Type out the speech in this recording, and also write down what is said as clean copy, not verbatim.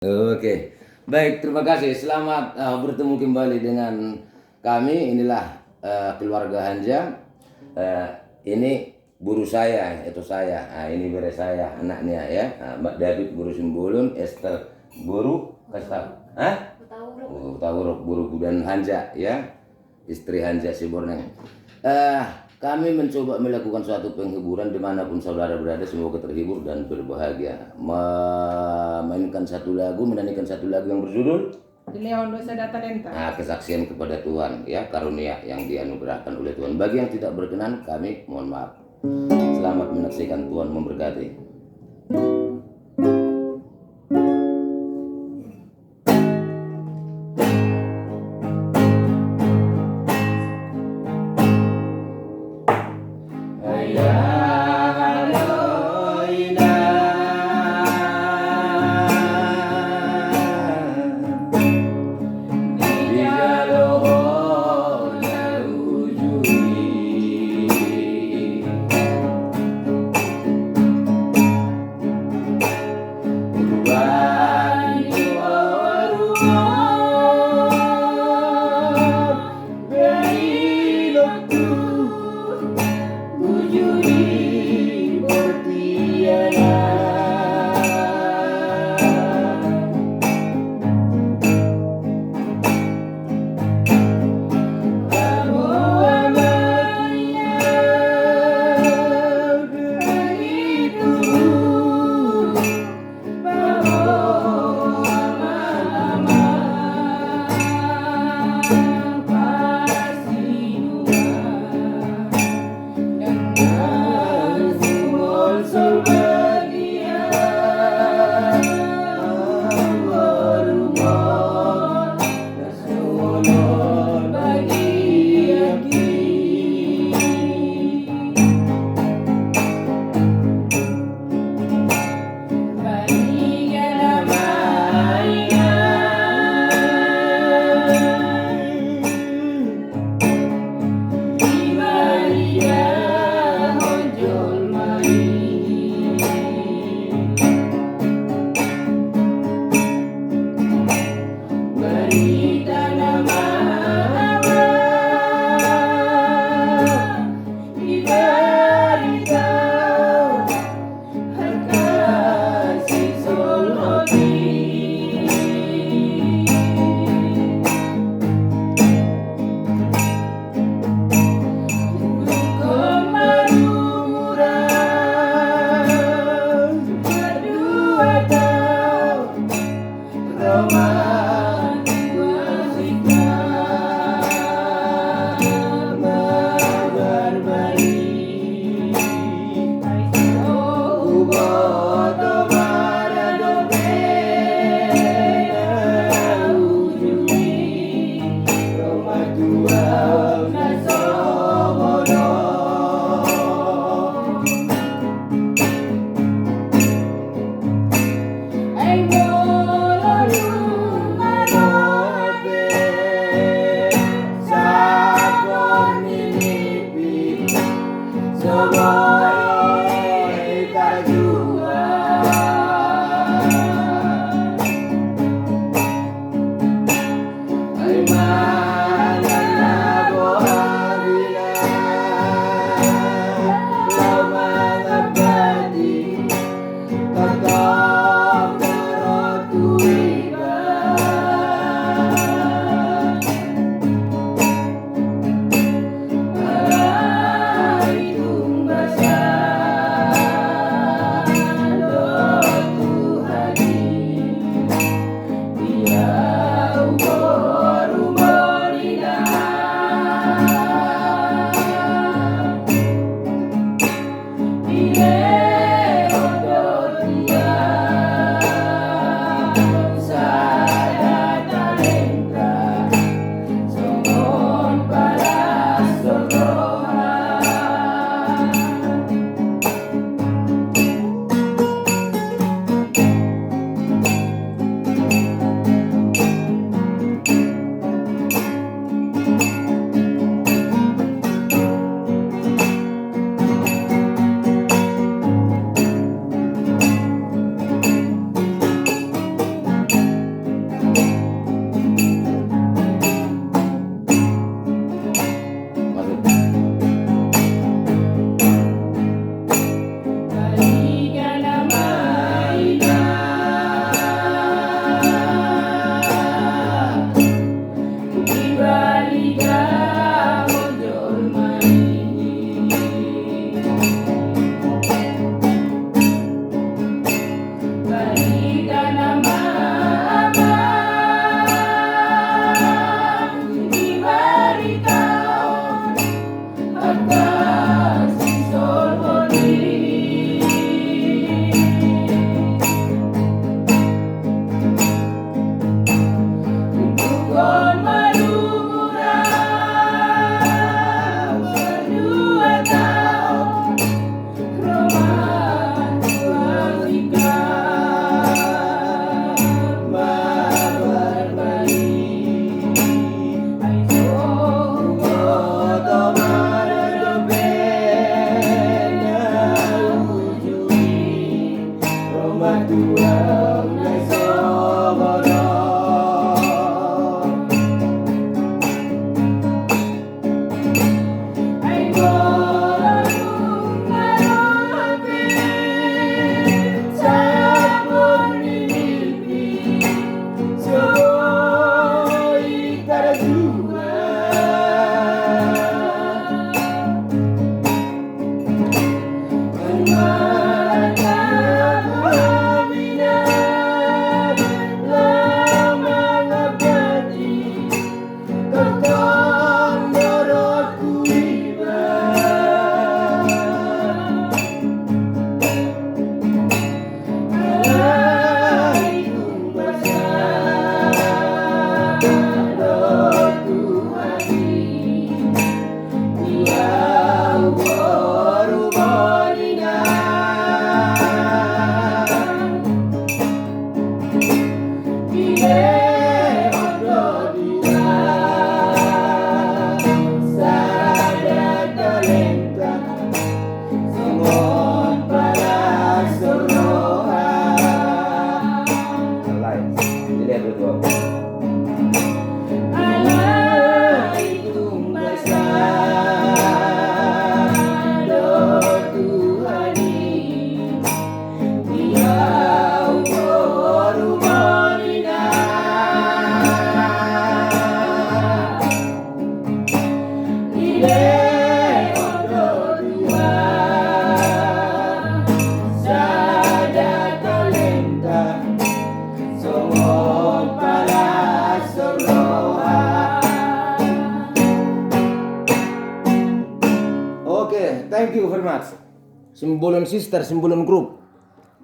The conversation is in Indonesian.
Oke, baik, terima kasih. Selamat bertemu kembali dengan kami. Inilah keluarga Hanja. Ini guru saya, itu saya. Ini beres saya, anaknya ya. Mbak David guru Simbulun, Esther guru Kastap. Utawuruk guru Budan Hanja ya, istri Hanja Siborneng. Kami mencoba melakukan suatu penghiburan dimanapun saudara berada, semoga terhibur dan berbahagia. Memainkan satu lagu, menyanyikan satu lagu yang berjudul Leon Dosa Talenta. kesaksian kepada Tuhan ya, karunia yang dianugerahkan oleh Tuhan. Bagi yang tidak berkenan, kami mohon maaf. Selamat menyaksikan, Tuhan memberkati. Dilihat berdua. Oke, thank you very much. Simbolon sister, simbolon group.